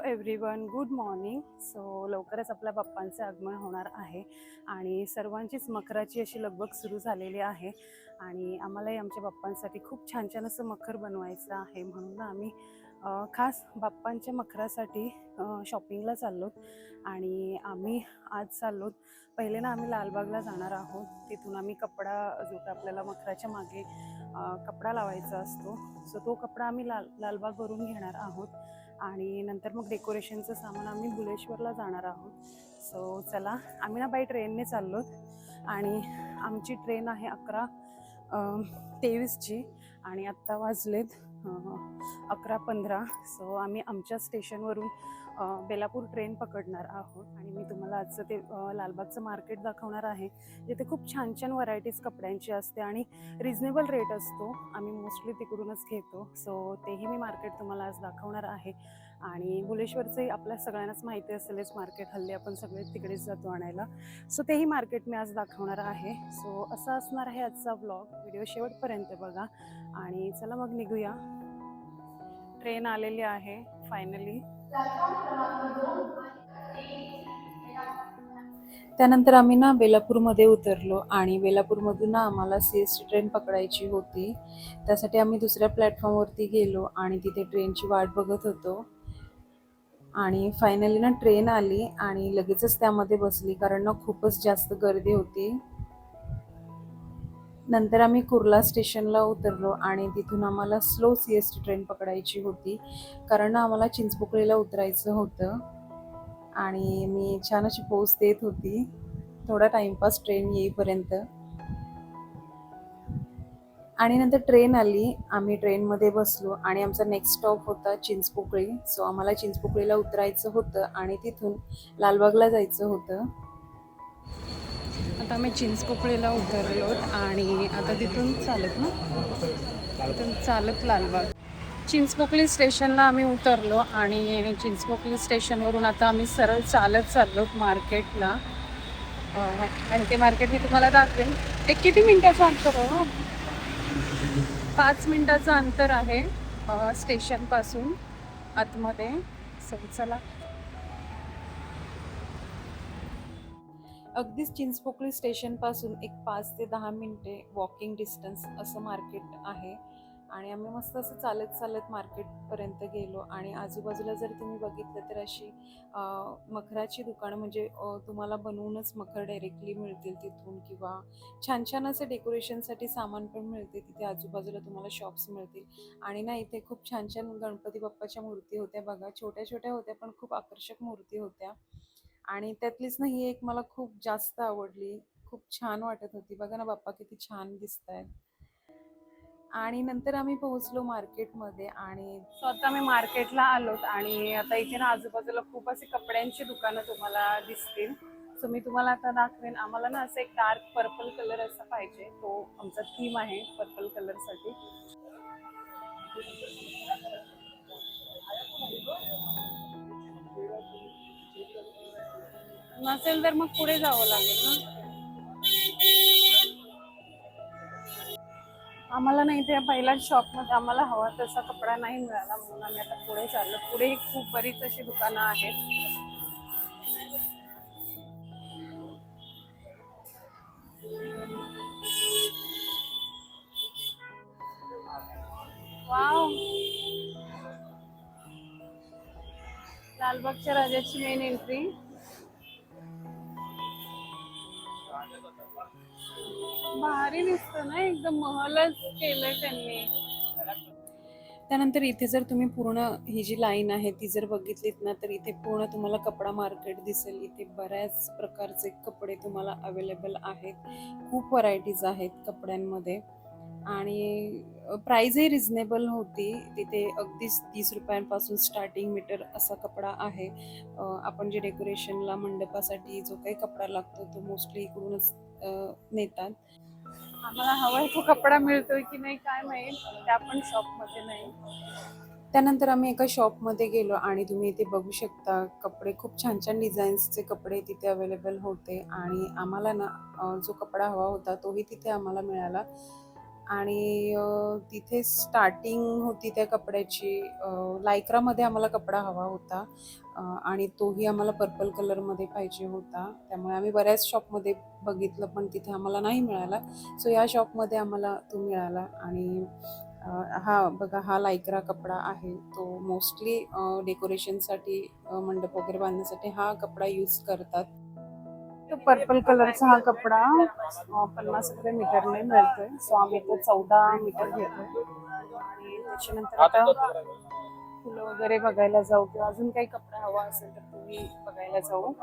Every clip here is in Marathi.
Everyone, good morning. सो लवकरच आपल्या बाप्पांचे आगमन होणार आहे आणि सर्वांचीच मखराची अशी लगबग सुरू झालेली आहे आणि आम्हालाही आमच्या बाप्पांसाठी खूप छान छान असं मखर बनवायचं आहे. म्हणून आम्ही खास बाप्पांच्या मखरासाठी शॉपिंगला चाललो आणि आम्ही आज चाललो. पहिले ना आम्ही लालबागला जाणार आहोत. तिथून आम्ही कपडा जो काय आपल्याला मखराच्या मागे कपडा लावायचा असतो, सो तो कपडा आम्ही लालबागवरून घेणार आहोत आणि नंतर मग डेकोरेशनचं सामान आम्ही बुलेश्वरला जाणार आहोत. सो चला, आम्ही ना बाय ट्रेनने चाललो आणि आमची ट्रेन आहे 11:23ची आणि आत्ता वाजलेत 11:15. सो आम्ही आमच्या स्टेशनवरून बेलापूर ट्रेन पकडणार आहोत आणि मी तुम्हाला आजचं ते लालबागचं मार्केट दाखवणार आहे, जिथे खूप छान छान व्हरायटीज कपड्यांची असते आणि रिजनेबल रेट असतो. आम्ही मोस्टली तिकडूनच घेतो. सो तेही मी मार्केट तुम्हाला आज दाखवणार आहे आणि बुलेश्वरचंही आपल्या सगळ्यांनाच माहिती असेलच मार्केट, हल्ली आपण सगळे तिकडेच जातो आणायला. सो तेही मार्केट मी आज दाखवणार आहे. सो असा असणार आहे आजचा व्लॉग. व्हिडिओ शेवटपर्यंत बघा आणि चला मग निघूया. ट्रेन आलेली आहे फायनली. त्यानंतर आम्ही ना बेलापूरमध्ये उतरलो आणि बेलापूरमधून ना आम्हाला CST ट्रेन पकडायची होती. त्यासाठी आम्ही दुसऱ्या प्लॅटफॉर्मवरती गेलो आणि तिथे ट्रेनची वाट बघत होतो आणि फायनली ना ट्रेन आली आणि लगेचच त्यामध्ये बसली, कारण ना खूपच जास्त गर्दी होती. नंतर आम्ही कुर्ला स्टेशनला उतरलो आणि तिथून आम्हाला स्लो CST ट्रेन पकडायची होती, कारण ना आम्हाला चिंचपोकळीला उतरायचं होतं आणि मी छान अशी पोज देत होती, थोडा टाइमपास ट्रेन येईपर्यंत. आणि नंतर ट्रेन आली, आम्ही ट्रेनमध्ये बसलो आणि आमचा नेक्स्ट स्टॉप होता चिंचपोकळी. सो आम्हाला चिंचपोकळीला उतरायचं होतं आणि तिथून लालबागला जायचं होतं. आता आम्ही चिंचपोकळीला उतरलो आणि आता तिथून चालत लालबाग. चिंचपोकळी स्टेशनला आम्ही उतरलो आणि चिंचपोकळी स्टेशनवरून आता आम्ही सरळ चालत चाललो मार्केटला आणि ते मार्केट मी तुम्हाला दाखवेन. ते किती मिनिटाचं अंतर आहे? 5 मिनिटाचं अंतर आहे स्टेशनपासून आतमध्ये. सो चला, अगदीच चिंचपोकळी स्टेशनपासून एक 5 ते 10 मिनिटे वॉकिंग डिस्टन्स असं मार्केट आहे आणि आम्ही मस्त असं चालत चालत मार्केटपर्यंत गेलो आणि आजूबाजूला जर तुम्ही बघितलं तर अशी मखराची दुकानं, म्हणजे तुम्हाला बनवूनच मखर डायरेक्टली मिळतील तिथून, किंवा छान छान असे डेकोरेशनसाठी सामान पण मिळते तिथे. आजूबाजूला तुम्हाला शॉप्स मिळतील आणि ना इथे खूप छान छान गणपती बाप्पाच्या मूर्ती होत्या बघा. छोट्या छोट्या होत्या पण खूप आकर्षक मूर्ती होत्या आणि त्यातलीच ना ही एक मला खूप जास्त आवडली. खूप छान वाटत होती. बघा ना बाप्पा किती छान दिसतायत. आणि नंतर आम्ही पोहोचलो मार्केटमध्ये आणि स्वतः मी मार्केटला आलोत आणि आता इथे ना आजूबाजूला खूप असे कपड्यांची दुकानं तुम्हाला दिसतील. सो मी तुम्हाला आता दाखवेन. आम्हाला ना असं एक डार्क पर्पल कलर असा पाहिजे, तो आमचा थीम आहे पर्पल कलरसाठी. नसेल तर मग पुढे जावं लागेल ना. आम्हाला नाही, ते पहिल्या शॉपमध्ये आम्हाला हवा तसा कपडा नाही मिळाला, म्हणून आम्ही आता पुढे चाललो. पुढे खूप बरीच अशी दुकानं आहेत. वाव, लालबागच्या राजाची मेन एंट्री. भारी दिसतं ना, एकदम महलच केलंय त्यांनी. त्यानंतर इथे जर तुम्ही पूर्ण ही जी लाईन आहे ती जर बघितलीत ना, तर इथे पूर्ण तुम्हाला कपडा मार्केट दिसेल. इथे बऱ्याच प्रकारचे कपडे तुम्हाला अवेलेबल आहेत. खूप व्हरायटीज आहेत कपड्यांमध्ये आणि प्राइसही रिझनेबल होती. तिथे अगदीच 30 रुपयांपासून स्टार्टिंग मीटर असा कपडा आहे. आपण जे डेकोरेशनला मंडपासाठी जो काही कपडा लागतो तो मोस्टली इकडूनच नेतात. आम्हाला हवाय तो कपडा मिळतोय की नाही काय माहित, त्या पण शॉपमध्ये नाही. त्यानंतर आम्ही एका शॉपमध्ये गेलो आणि तुम्ही इथे बघू शकता कपडे, खूप छान छान डिझाईन्सचे कपडे तिथे अवेलेबल होते आणि आम्हाला ना जो कपडा हवा होता तोही तिथे आम्हाला मिळाला आणि तिथे स्टार्टिंग होती त्या कपड्याची. लायक्रामध्ये आम्हाला कपडा हवा होता आणि तोही आम्हाला पर्पल कलरमध्ये पाहिजे होता. त्यामुळे आम्ही बऱ्याच शॉपमध्ये बघितलं पण तिथे आम्हाला नाही मिळाला. सो या शॉपमध्ये आम्हाला तो मिळाला. आणि हा बघा, हा लायक्रा कपडा आहे. तो मोस्टली डेकोरेशनसाठी, मंडप वगैरे बांधण्यासाठी हा कपडा यूज करतात. तो पर्पल कलरचा हा कपडा 50 रुपये मीटरने मिळतोय. सो आम्ही तो 14 मीटर घेतोय. आणि त्याच्यानंतर आता फुलं वगैरे बघायला जाऊ, किंवा अजून काही कपडा हवा असेल तर तुम्ही बघायला जाऊ.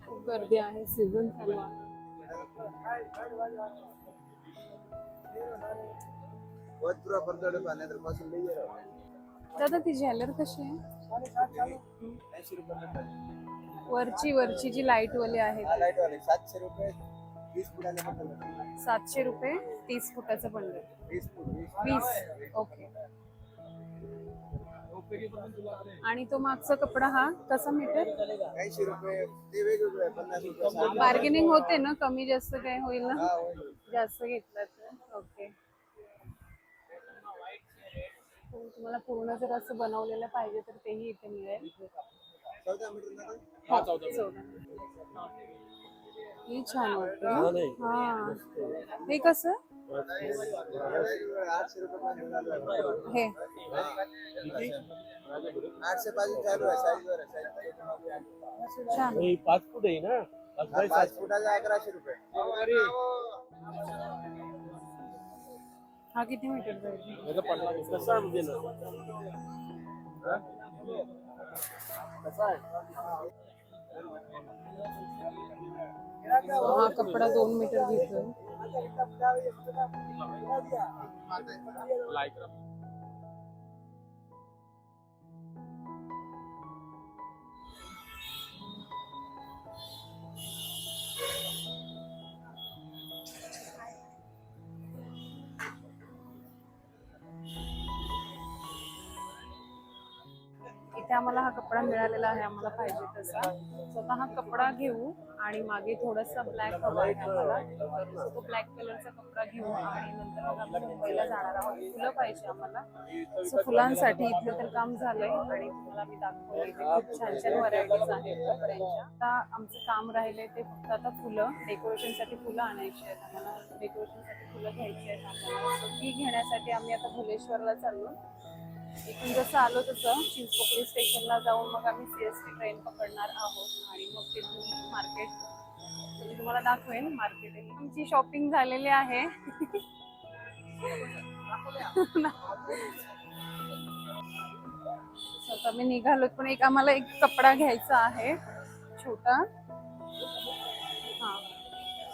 खूप गर्दी आहे, सीझन चालू आहे. दादा ती ज्वेलर कशी आहे? वरची जी लाईट वाली आहे 700 रुपये 30 फुटाचं बंडल. 20. ओके. आणि तो मागचा कपडा हा कसा मीटर? 80 रुपये. बार्गेनिंग होते ना, कमी जास्त काय होईल ना जास्त घेतलं तर? ओके. तुम्हाला पूर्ण जर असं बनवलेलं पाहिजे तर तेही इथे मिळेल. 14. ही छान वाटते. हा, हे कसं? हे 800 पासून चालू आहे. छान. 5 फूट आहे ना? 5 फुटाचा 1100 रुपये. हा किती मीटर पाहिजे? हा कपडा 2 मीटर घेतोय. इथे आम्हाला हा कपडा मिळालेला आहे, आम्हाला पाहिजे तसा. स्वतः हा कपडा घेऊ आणि मागे थोडासा ब्लॅक हवा आहे आम्हाला. तो ब्लॅक कलरचा कपडा घेऊ आणि नंतर मग आम्ही मुंबईला जाणार आहोत. फुलं पाहिजे आम्हाला. सो फुलांसाठी इथलं तर काम झालंय आणि तुम्हाला मी दाखवलं इथे खूप छान छान व्हरायटीज आहेत कपड्यांच्या. आता आमचं काम राहिलंय ते फक्त आता फुलं, डेकोरेशनसाठी फुलं आणायची आहेत आम्हाला. डेकोरेशनसाठी फुलं घ्यायची आहेत आम्हाला. ती घेण्यासाठी आम्ही आता भुलेश्वरला चाललो. इथून जसं आलो तसं चिंचपोकळी स्टेशनला जाऊन मग आम्ही CST ट्रेन पकडणार आहोत आणि मग तिथून मार्केट, मी तुम्हाला दाखवेन मार्केट. आमची शॉपिंग झालेली आहे. स्वतः मी निघालो, पण आम्हाला एक कपडा घ्यायचा आहे छोटा. हा,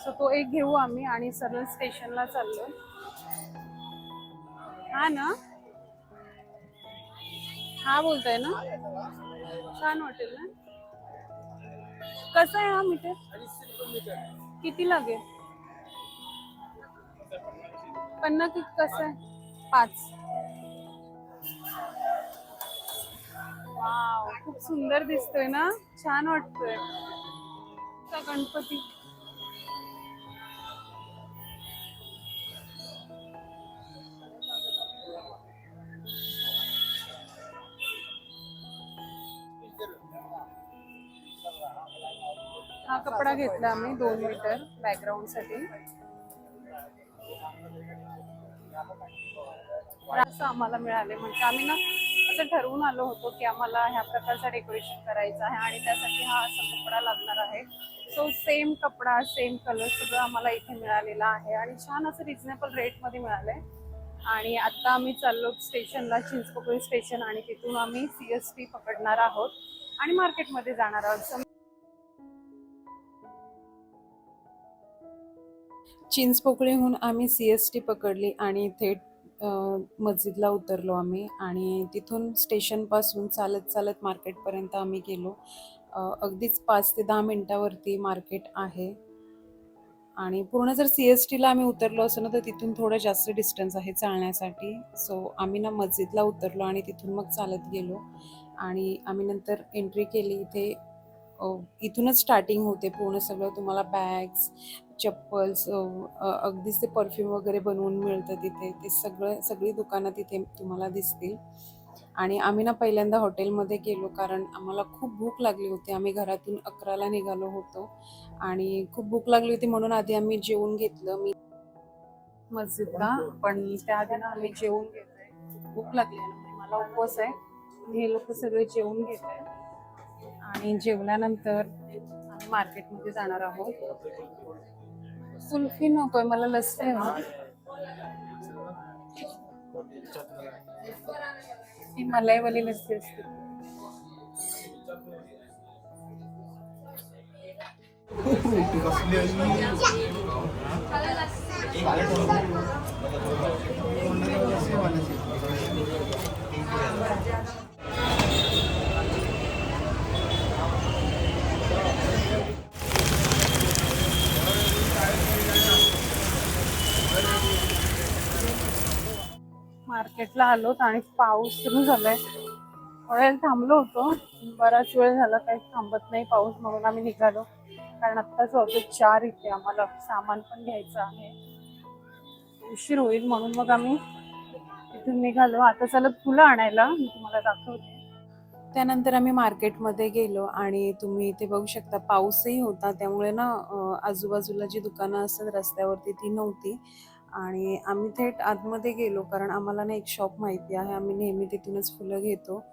सो तो एक घेऊ आम्ही आणि सरळ स्टेशनला चाललो. हा ना, हा बोलताय ना? छान वाटेल ना? कसं आहे हा मीटर? किती लागेल? 50 कसं आहे? 5. वाव, खूप सुंदर दिसतोय ना, छान वाटतोय. गणपती. हा कपडा घेतला आम्ही 2 मीटर बॅकग्राऊंड साठी. असं आम्हाला मिळाले, म्हणजे आम्ही ना असं ठरवून आलो होतो की आम्हाला ह्या प्रकारचं डेकोरेशन करायचं आहे आणि त्यासाठी हा असा कपडा लागणार आहे. सो सेम कपडा, सेम कलर सगळं आम्हाला इथे मिळालेला आहे आणि छान असं रिजनेबल रेटमध्ये मिळालंय. आणि आता आम्ही चाललो स्टेशनला, चिंचपोकळी स्टेशन, आणि तिथून आम्ही CST पकडणार आहोत आणि मार्केटमध्ये जाणार आहोत. चिंचपोकळीहून आम्ही CST पकडली आणि थेट मस्जिदला उतरलो आम्ही. आणि तिथून स्टेशनपासून चालत चालत मार्केटपर्यंत आम्ही गेलो. अगदीच 5 ते 10 मिनिटावरती मार्केट आहे. आणि पूर्ण जर CSTला आम्ही उतरलो असं ना, तर तिथून थोडं जास्त डिस्टन्स आहे चालण्यासाठी. सो आम्ही ना मस्जिदला उतरलो आणि तिथून मग चालत गेलो. आणि आम्ही नंतर एंट्री केली इथे इथूनच स्टार्टिंग होते पूर्ण सगळं. तुम्हाला बॅग्स, चप्पल्स, अगदीच ते परफ्यूम वगैरे बनवून मिळतं तिथे. ते सगळी दुकानं तिथे तुम्हाला दिसतील. आणि आम्ही ना पहिल्यांदा हॉटेलमध्ये गेलो कारण आम्हाला खूप भूक लागली होती. आम्ही घरातून 11ला निघालो होतो आणि खूप भूक लागली होती म्हणून आधी आम्ही जेवून घेतलं मस्जिदला. पण त्याआधी ना आम्ही जेवून घेतोय. खूप भूक लागली आहे ना, मला उपवास आहे. हे लोक सगळे जेवून घेत आहे आणि जेवल्यानंतर आम्ही मार्केटमध्ये जाणार आहोत. कुल्फी नकोय मला, लस्सी आहे. ही मलाईवाली लस्सी असते. मार्केटला आलोत आणि पाऊस सुरू झालाय. थोड्या वेळ थांबलो होतो, बराच वेळ झाला काही थांबत नाही पाऊस, म्हणून आम्ही निघालो. कारण आत्ताच होते 4 इथे, आम्हाला सामान पण घ्यायचं आहे, उशीर होईल म्हणून मग आम्ही तिथून निघालो. आता चला फुलं आणायला, मी तुम्हाला दाखवते. त्यानंतर आम्ही मार्केटमध्ये गेलो आणि तुम्ही इथे बघू शकता पाऊसही होता, त्यामुळे ना आजूबाजूला जी दुकानं असतात रस्त्यावरती ती नव्हती. आणि आम्ही थेट आतमध्ये गेलो कारण आम्हाला ना एक शॉप माहिती आहे, आम्ही नेहमी तिथूनच फुलं घेतो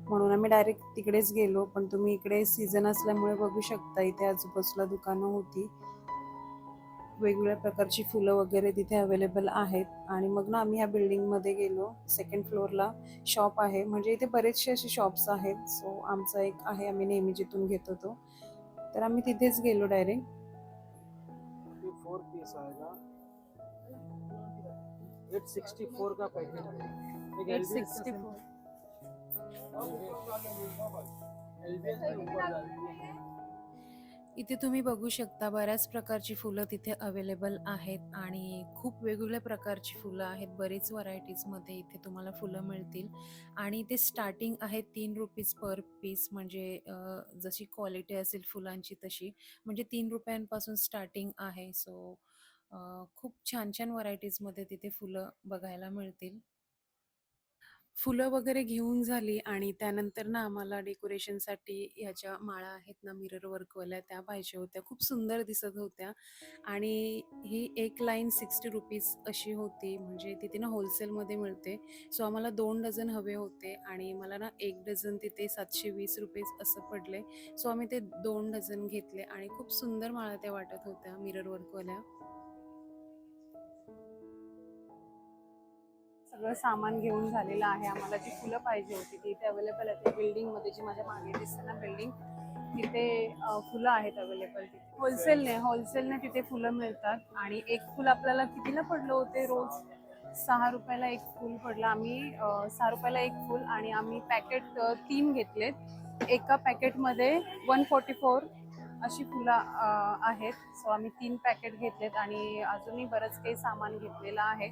म्हणून आम्ही डायरेक्ट तिकडेच गेलो. पण तुम्ही इकडे सीझन असल्यामुळे बघू शकता इथे आजूबाजूला दुकानं होती, वेगवेगळ्या प्रकारची फुलं वगैरे तिथे अवेलेबल आहेत. आणि मग ना आम्ही ह्या बिल्डिंगमध्ये गेलो. सेकंड फ्लोअरला शॉप आहे, म्हणजे इथे बरेचसे असे शॉप्स आहेत. सो आमचा एक आहे, आम्ही नेहमी जिथून घेतो तो, तर आम्ही तिथेच गेलो डायरेक्ट. 4 पीस आएगा, 864 का पैकेट है। एक LBS का 864. LBS के ऊपर जाएगी। इथे तुम्ही बघू शकता बऱ्याच प्रकारची फुलं तिथे अवेलेबल आहेत आणि खूप वेगवेगळ्या प्रकारची फुलं आहेत. बरीच व्हरायटीजमध्ये इथे तुम्हाला फुलं मिळतील आणि इथे स्टार्टिंग आहे 3 रुपीज पर पीस, म्हणजे जशी क्वालिटी असेल फुलांची तशी, म्हणजे 3 रुपयांपासून स्टार्टिंग आहे. सो खूप छान छान व्हरायटीजमध्ये तिथे फुलं बघायला मिळतील. फुलं वगैरे घेऊन झाली आणि त्यानंतर ना आम्हाला डेकोरेशनसाठी ह्याच्या माळा आहेत ना मिरर वर्कवाल्या, त्या पाहिजे होत्या. खूप सुंदर दिसत होत्या आणि ही एक लाईन 60 रुपीज अशी होती, म्हणजे तिथे ना होलसेलमध्ये मिळते. सो आम्हाला 2 डझन हवे होते आणि मला ना 1 डझन तिथे 720 रुपीज असं पडले. सो आम्ही ते 2 डझन घेतले आणि खूप सुंदर माळा त्या वाटत होत्या मिरर वर्कवाल्या. सगळं सामान घेऊन झालेलं आहे. आम्हाला जी फुलं पाहिजे होती ती इथे अवेलेबल आहे. बिल्डिंगमध्ये जी माझ्या मागे दिसते ना बिल्डिंग, तिथे फुलं आहेत अवेलेबल. होलसेलने तिथे फुलं मिळतात. आणि एक फुल आपल्याला कितीला पडलं होते रोज? 6 रुपयाला एक फुल पडलं. आम्ही 6 रुपयाला एक फुल आणि आम्ही पॅकेट 3 घेतलेत. एका पॅकेटमध्ये 144 अशी फुलं आहेत. सो आम्ही 3 पॅकेट घेतलेत आणि अजूनही बरंच काही सामान घेतलेलं आहे.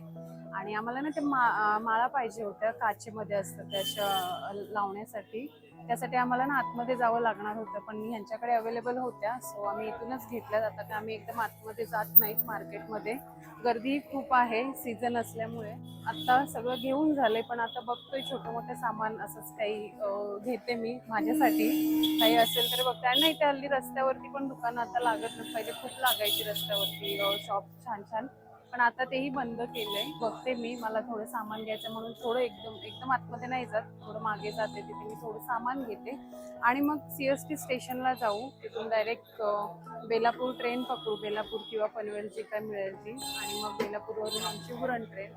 आणि आम्हाला ना ते माळा पाहिजे होत्या, काचेमध्ये असतात त्या अशा लावण्यासाठी. त्यासाठी आम्हाला ना आतमध्ये जावं लागणार होतं, पण ह्यांच्याकडे अवेलेबल होत्या. सो आम्ही इथूनच घेतल्यात. आता काय आम्ही एकदम आतमध्ये जात नाहीत मार्केटमध्ये, गर्दी खूप आहे सीझन असल्यामुळे. आता सगळं घेऊन झालंय, पण आता बघतोय छोटं मोठं सामान असंच काही घेते मी माझ्यासाठी, काही असेल तर बघते. आणि नाही, त्या हल्ली रस्त्यावरती पण दुकानं आता लागत नाही, पहिले खूप लागायची रस्त्यावरती शॉप छान छान, पण आता तेही बंद केलंय. बघते मी, मला थोडं सामान घ्यायचं म्हणून थोडं एकदम आतमध्ये नाही जात, थोडं मागे जाते, तिथे मी थोडं सामान घेते आणि मग CST स्टेशनला जाऊ. तिथून डायरेक्ट बेलापूर ट्रेन पकडू, बेलापूर किंवा पनवेल जी काय मिळेल ती, आणि मग बेलापूरवरून आमची उरण ट्रेन.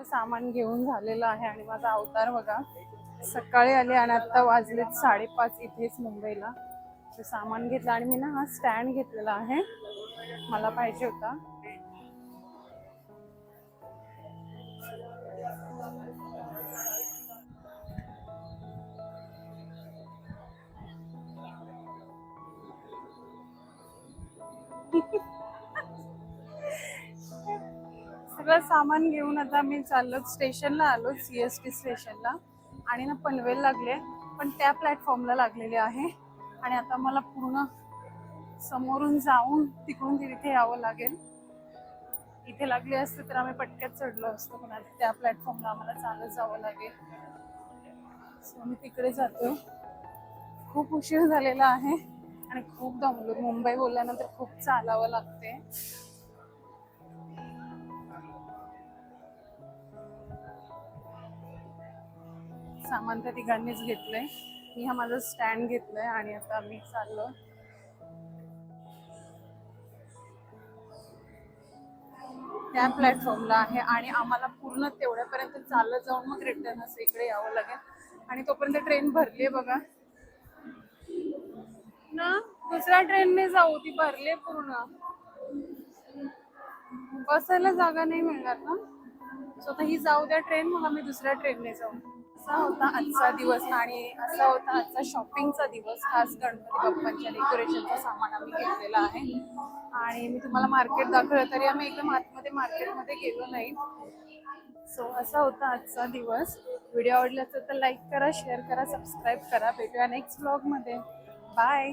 सामान घेऊन झालेलं आहे आणि माझा अवतार बघा, सकाळी आले आणि आता वाजलेत 5:30 इथेच मुंबईला. सामान घेतलं आणि मी ना हा स्टँड घेतलेला आहे, मला पाहिजे होता. सगळं सगळं सामान घेऊन आता मी चाललो स्टेशनला आलो, CST स्टेशनला. आणि ना पनवेल लागले, पण त्या प्लॅटफॉर्मला लागलेले आहे. आणि आता मला पूर्ण समोरून जाऊन तिकडून तिथे यावं लागेल. इथे लागले असते तर आम्ही पटक्यात चढलो असतो, पण आता त्या प्लॅटफॉर्मला आम्हाला चालत जावं लागेल. सो मी तिकडे जातो. खूप उशीर झालेला आहे आणि खूप दमलो. मुंबई बोलल्यानंतर खूप चालावं लागते. सामान त्या तिघांनीच घेतलंय. मी हा माझा स्टँड घेतलाय आणि आता मी चाललो. त्या प्लॅटफॉर्मला आहे आणि आम्हाला पूर्ण तेवढ्यापर्यंत चालत जाऊन मग रिटर्न असं इकडे यावं लागेल. आणि तोपर्यंत ट्रेन भरली आहे बघा ना. दुसऱ्या ट्रेनने जाऊ, ती भरली पूर्ण. बसायला जागा नाही मिळणार ना. स्वतः ही जाऊ द्या ट्रेन, मग आम्ही दुसऱ्या ट्रेनने जाऊ. असा होता आजचा दिवस आणि असा होता आजचा शॉपिंगचा दिवस. खास गणपती बाप्पांच्या डेकोरेशनचं सामान आम्ही घेतलेलं आहे. आणि मी तुम्हाला मार्केट दाखवलं तरी आम्ही एकदम आतमध्ये मार्केटमध्ये गेलो नाही. सो असा होता आजचा दिवस. व्हिडिओ आवडला असेल तर लाईक करा, शेअर करा, सबस्क्राईब करा. भेटूया नेक्स्ट व्लॉगमध्ये. बाय.